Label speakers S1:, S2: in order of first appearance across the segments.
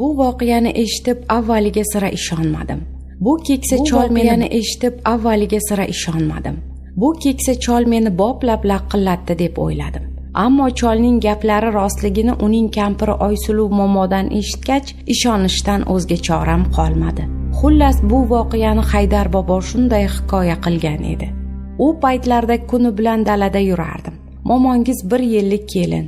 S1: Bu voqeani eshitib avvaliga sira ishonmadim. Bu keksa chol meni boplab laqillatdi deb o'yladim. Ammo cholning gaplari rostligini uning kampiri Oysuluv momodan eshitgach, ishonishdan o'zga choram qolmadi. Xullas, bu voqeani Haydar bobo shunday hikoya qilgan edi. U paytlarda kuni bilan dalada yurardim. Momongiz 1 yillik kelin,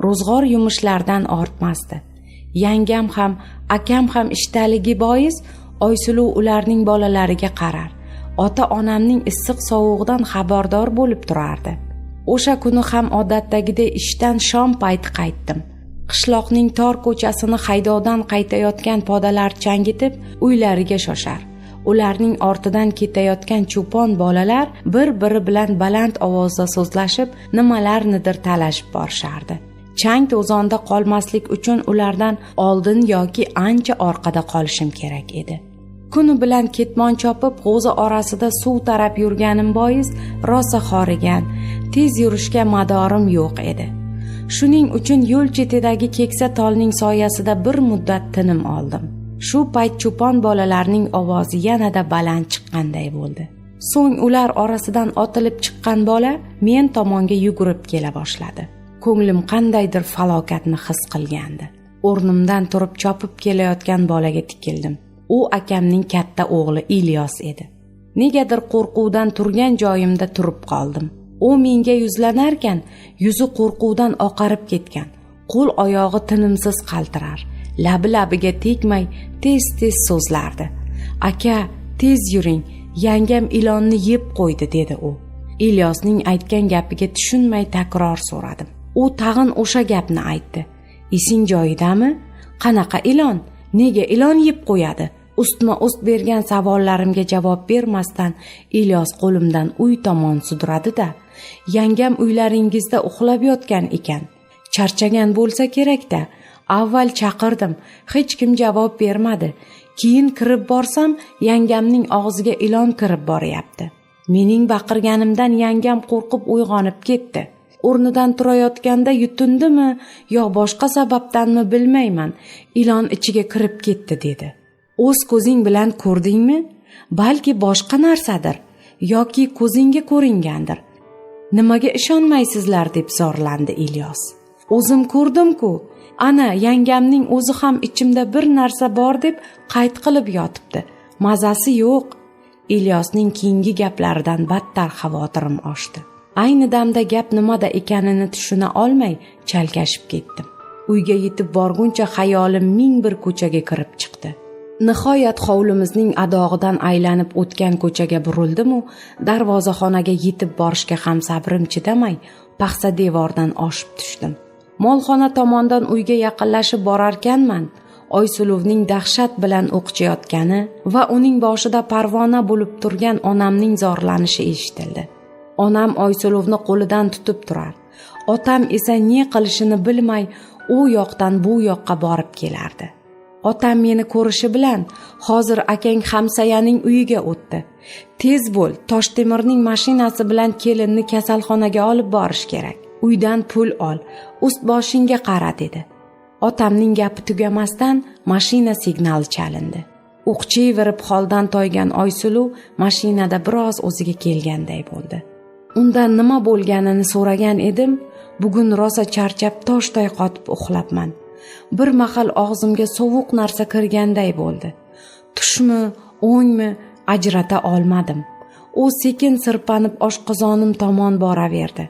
S1: ro'zg'or yumushlardan ortmasdi. Yangam ham, akam ham ishtaligi bois Oysuluv ularning bolalariga qarar. Ota-onamning issiq sovug'idan xabardor bo'lib turardi. O'sha kuni ham odatdagidek ishdan shom payti qaytdim. Qishloqning tor ko'chasini haydovdan qaytayotgan podalar changitib, uylariga shoshar. Ularning ortidan ketayotgan cho'pon bolalar bir-biri bilan baland ovozda so'zlashib, nimalarnidir talashib borishardi. Chang to'zonda qolmaslik uchun ulardan oldin yoki ancha orqada qolishim kerak edi. Kuni bilan ketmon chopib, g'o'za orasida suv tarab yurganim bois rosa xorigan, tez yurishga madorim yo'q edi. Shuning uchun yo'l chetidagi keksa tolning soyasida bir muddat tinim oldim. Shu payt cho'pon bolalarning ovozi yanada baland chiqqanday bo'ldi. So'ng ular orasidan otilib chiqqan bola men tomonga yugurib kela boshladi. Ko'nglim qandaydir falokatni his qilgandi. O'rnimdan turib chopib kelayotgan bolaga tikildim. U akamning katta o'g'li Ilyos edi. Negadir qo'rquvdan turgan joyimda turib qoldim. U menga yuzlanarkan, yuzi qo'rquvdan oqarib ketgan. Qo'l oyog'i tinimsiz qaltirar. Labi-labiga tegmay tez-tez so'zlardi. "Aka, tez yuring, yangam ilonni yeb qo'ydi", dedi u. Ilyosning aytgan gapiga tushunmay takror so'radim. U tag'in o'sha gapni aytdi. "Esing joyidami? Qanaqa ilon? Nega ilon yeb qo'yadi?" Ustma-ust bergan savollarimga javob bermasdan Ilyos qo'limdan uy tomon sudradi-da, "Yangam uylaringizda uxlab yotgan ekan. Charchagan bo'lsa kerak-da. Avval chaqirdim, hech kim javob bermadi. Keyin kirib borsam, yangamning og'ziga ilon kirib boryapti. Mening baqirganimdan yangam qo'rqib uyg'onib ketdi. O'rnidan turayotganda yutundimi yo boshqa sababdanmi bilmayman, ilon ichiga kirib ketdi", dedi. "O'z ko'zing bilan ko'rdingmi? Balki boshqa narsadir yoki ko'zingga ko'ringandir. Nimaga ishonmaysizlar?" deb zorlandi Ilyos. "O'zim ko'rdim-ku. Ana yangamning o'zi ham ichimda bir narsa bor deb qayt qilib yotibdi. Mazasi yo'q." Ilyosning keyingi gaplaridan battar xavotirim oshdi. Ayni damda gap nimada ekanini tushuna olmay chalkashib ketdim. Uyga yetib borguncha xayolim ming bir ko'chaga kirib chiqdi. Nihoyat hovlimizning adog'idan aylanib o'tgan ko'chaga burildim-u, darvozaxonaga yetib borishga ham sabrim chidamay, paxsa devordan oshib tushdim. Molxona tomondan uyga yaqinlashib borarkanman, Oysuluvning dahshat bilan o'qchayotgani va uning boshida parvona bo'lib turgan onamning zorlanishi eshitildi. Onam Oysuluvni qo'lidan tutib turar. Otam esa ne qilishini bilmay u yoqdan bu yoqqa borib kelardi. Otam meni ko'rishi bilan, "Hozir akang Hamsayaning uyiga o'tdi. Tez bo'l, Toshtemirning mashinasi bilan kelinni kasalxonaga olib borish kerak. Uydan pul ol, ust-boshingga qara", dedi. Otamning gapi tugamasdan mashina signali chalindi. O'qchayverib holdan toygan Oysuluv mashinada biroz o'ziga kelganday bo'ldi. Undan nima bo'lganini so'ragan edim. Bugun rosa charchab toshday qotib uxlabman. Bir mahal og'zimga sovuq narsa kirganday bo'ldi. Tushmi, o'ngmi ajrata olmadim. U sekin sirpanib oshqozonim tomon boraverdi.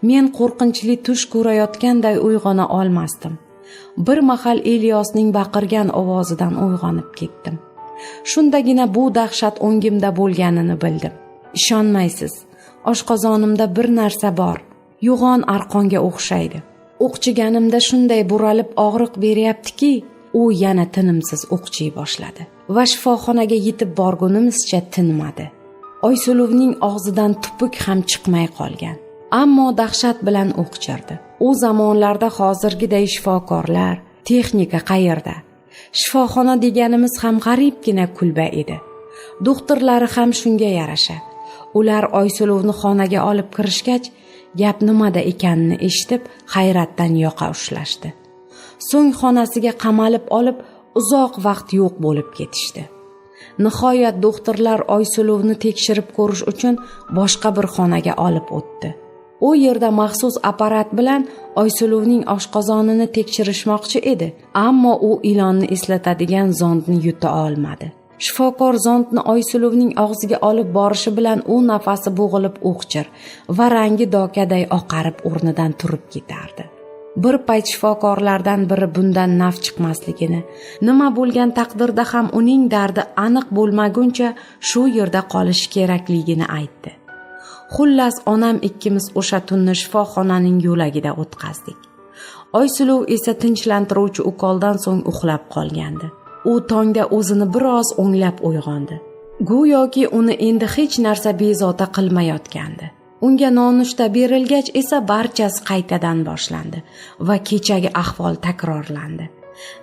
S1: Men qo'rqinchli tush ko'rayotganday uyg'ona olmasdim. Bir mahal Ilyosning baqirgan ovozidan uyg'onib ketdim. Shundagina bu dahshat o'ngimda bo'lganini bildim. Ishonmaysiz, oshqozonimda bir narsa bor. Yo'g'on arqonga o'xshaydi. O'qchiganimda shunday buralib og'riq beryaptiki, u yana tinimsiz o'qchiy boshladi va shifoxonaga yetib borgunimizcha tinmadi. Oysuluvning og'zidan tupuk ham chiqmay qolgan. Ammo dahshat bilan o'qchirdi. U zamonlarda hozirgiday shifokorlar, texnika qayerda? Shifoxona deganimiz ham g'aribgina kulba edi. Doktorlari ham shunga yarasha. Ular Oysuluvni xonaga olib kirishgach, gap nimada ekanini eshitib, hayratdan yoqa ushlashdi. So'ng xonasiga qamalib olib, uzoq vaqt yo'q bo'lib ketishdi. Nihoyat doktorlar Oysuluvni tekshirib ko'rish uchun boshqa bir xonaga olib o'tdi. U yerda maxsus apparat bilan Oysuluvning oshqozonini tekshirishmoqchi edi, ammo u ilonni eslatadigan zondni yuta olmadi. Shifokor zondni Oysuluvning og'ziga olib borishi bilan u nafasi bo'g'ilib o'qchir va rangi dokaday oqarib o'rnidan turib ketardi. Bir payt shifokorlardan biri bundan naf chiqmasligini, nima bo'lgan taqdirda ham uning dardi aniq bo'lmaguncha shu yerda qolishi kerakligini aytdi. Xullas, onam ikkimiz o'sha tunni shifoxonaning yo'lagida o'tkazdik. Oysuluv esa tinchlantiruvchi ukoldan so'ng uxlab qolgandi. U tongda o'zini biroz o'nglab uyg'ondi. Go'yoki uni endi hech narsa bezovta qilmayotgandi. Unga nonushta berilgach esa barchasi qaytadan boshlandi va kechagi ahvol takrorlandi.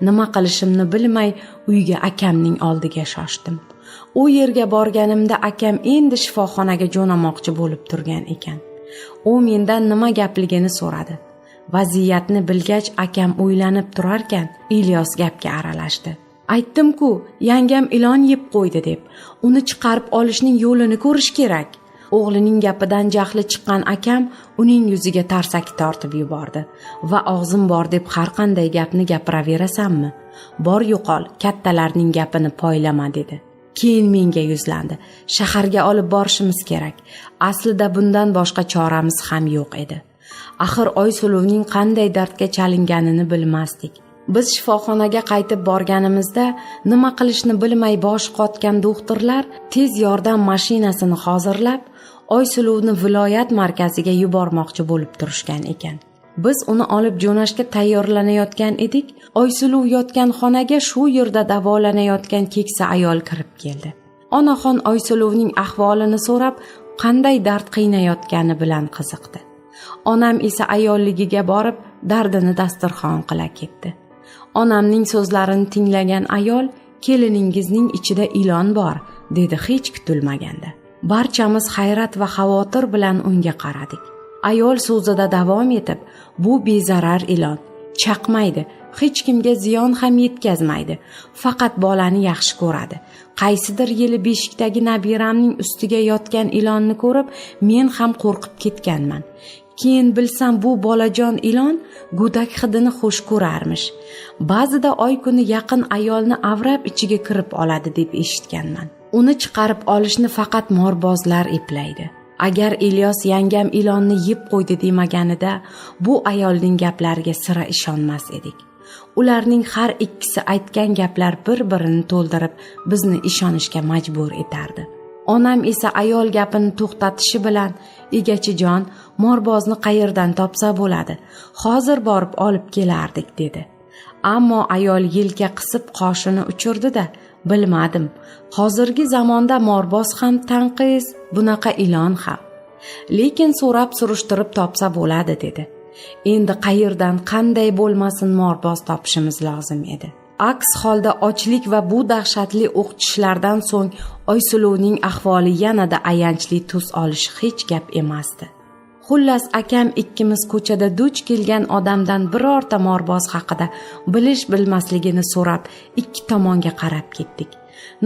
S1: Nima qilishimni bilmay uyga akamning oldiga shoshdim. U yerga borganimda akam endi shifoxonaga jo'namoqchi bo'lib turgan ekan. U mendan nima gapligini so'radi. Vaziyatni bilgach akam o'ylanib turarkan, Ilyos gapga aralashdi. Aytdim-ku, yangam ilon yeb qo'ydi deb. Uni chiqarib olishning yo'lini ko'rish kerak. O'g'lining gapidan jahli chiqqan akam uning yuziga tarsaki tortib yubordi va og'zim bor deb har qanday gapni gapiraverasanmi? Bor yo'qol, kattalarning gapini poylama dedi. Keyin menga yuzlandi. Shaharga olib borishimiz kerak. Aslida bundan boshqa choramiz ham yo'q edi. Axir Oysuluvning qanday dardga chalinganini bilmasdik. Biz shifoxonaga qaytib borganimizda nima qilishni bilmay bosh qotgan doktorlar tez yordam mashinasini hozirlab Oysuluvni viloyat markaziga yubormoqchi bo'lib turishgan ekan. Biz uni olib jo'nashga tayyorlanayotgan edik. Oysuluv yotgan xonaga shu yerda davolanayotgan keksa ayol kirib keldi. Onaxon Oysuluvning ahvolini so'rab, qanday dard qiynayotgani bilan qiziqdi. Onam esa ayolligiga borib, dardini dasturxon qila ketdi. Onamning so'zlarini tinglagan ayol, keliningizning ichida ilon bor, dedi hech kutilmaganda. Barchamiz hayrat va xavotir bilan unga qaradik. Ayol so'zida davom etib, bu bezarar ilon, chaqmaydi, hech kimga ziyon ham yetkazmaydi, faqat bolani yaxshi ko'radi. Qaysidir yili beshikdagi nabiramning ustiga yotgan ilonni ko'rib, men ham qo'rqib ketganman. Keyin bilsam bu bolajon ilon go'dak hidini xush ko'rarmish. Ba'zida oy kuni yaqin ayolni avrab ichiga kirib oladi deb eshitganman. Uni chiqarib olishni faqat morbozlar eplaydi. Agar Ilyos yangam ilonni yeb qo'ydi demaganida, bu ayolning gaplariga sira ishonmas edik. Ularning har ikkisi aytgan gaplar bir-birini to'ldirib, bizni ishonishga majbur etardi. Onam esa ayol gapini to'xtatishi bilan, "Egachijon, morbozni qayerdan topsa bo'ladi? Hozir borib olib kelardik" dedi. Ammo ayol yelka qisib qoshini uchirdi-da, "Bilmadim. Hozirgi zamonda morboz ham tanqis, bunaqa ilon ham. Lekin so'rab surishtirib topsa bo'ladi" dedi. Endi qayerdan qanday bo'lmasin morboz topishimiz lozim edi. Aks holda ochlik va bu dahshatli o'qitishlardan so'ng Oysuluvning ahvoli yanada ayanchli tus olishi hech gap emasdi. Xullas, akam ikkimiz ko'chada duch kelgan odamdan birorta morboz haqida bilish-bilmasligini so'rab, ikki tomonga qarab ketdik.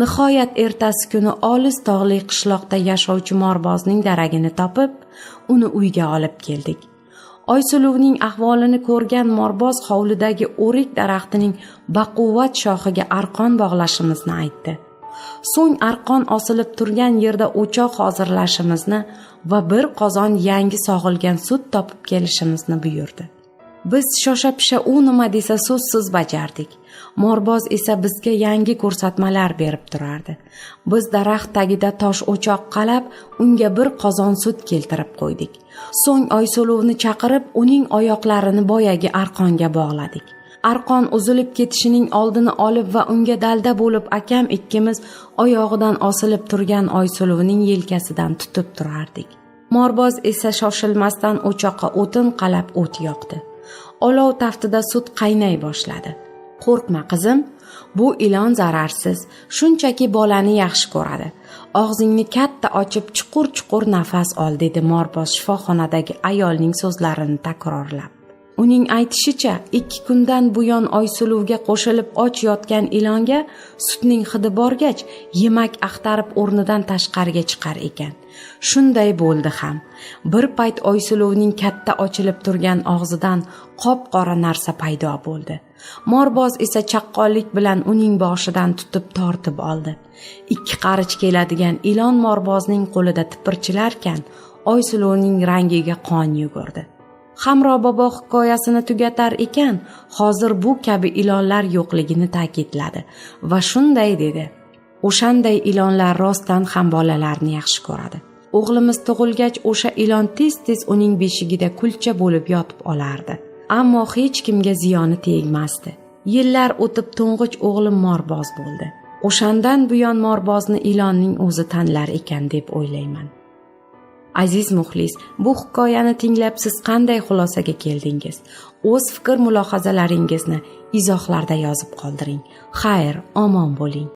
S1: Nihoyat ertasi kuni olis tog'li qishloqda yashovchi morbozning daragini topib, uni uyga olib keldik. Oysuluvning ahvolini ko'rgan morboz hovlidagi o'rik daraxtining baquvvat shoxiga arqon bog'lashimizni aytdi. So'ng arqon osilib turgan yerda o'choq hozirlashimizni va bir qozon yangi sog'ilgan sut topib kelishimizni buyurdi. Biz shosha-pisha u nima desa so'zsiz bajardik. Morboz esa bizga yangi ko'rsatmalar berib turardi. Biz daraxt tagida tosh o'choq qalab, unga bir qozon sut keltirib qo'ydik. So'ng Oysuluvni chaqirib, uning oyoqlarini boyagi arqonga bog'ladik. Arqon uzilib ketishining oldini olib va unga dalda bo'lib akam ikkimiz oyog'idan osilib turgan Oysuluvning yelkasidan tutib turardik. Morboz esa shoshilmasdan o'choqqa o'tin qalab o't yoqdi. Olov taftida sut qaynay boshladi. "Qo'rqma qizim, bu ilon zararsiz, shunchaki bolani yaxshi ko'radi. Og'zingni katta ochib chuqur-chuqur nafas ol", dedi morboz shifoxonadagi ayolning so'zlarini takrorlab. Uning aytishicha, 2 kundan buyon Oysuluvga qo'shilib och yotgan ilonga sutning hidi borgach, yemak axtarib o'rnidan tashqariga chiqar ekan. Shunday bo'ldi ham. Bir payt Oysuluvning katta ochilib turgan og'zidan qop-qora narsa paydo bo'ldi. Morboz esa chaqqonlik bilan uning boshidan tutib tortib oldi. 2 qarich keladigan ilon Morbozning qo'lida tipirchilarkan, Oysuluvning rangiga qon yugurdi. Hamro bobo hikoyasini tugatar ekan, hozir bu kabi ilonlar yo'qligini ta'kidladi va shunday dedi: "O'shanday ilonlar rostdan ham bolalarni yaxshi ko'radi. O'g'limiz tug'ilgach, o'sha ilon tez-tez uning beshigida kulcha bo'lib yotib olardi. Ammo hech kimga ziyoni tegmasdi. Yillar o'tib to'ng'ich o'g'lim Morboz bo'ldi. O'shandan buyon Morbozni ilonning o'zi tanlar ekan deb o'ylayman." Aziz muxlis, bu hikoyani tinglab siz qanday xulosaga keldingiz? O'z fikr mulohazalaringizni izohlarda yozib qoldiring. Xayr, omon bo'ling.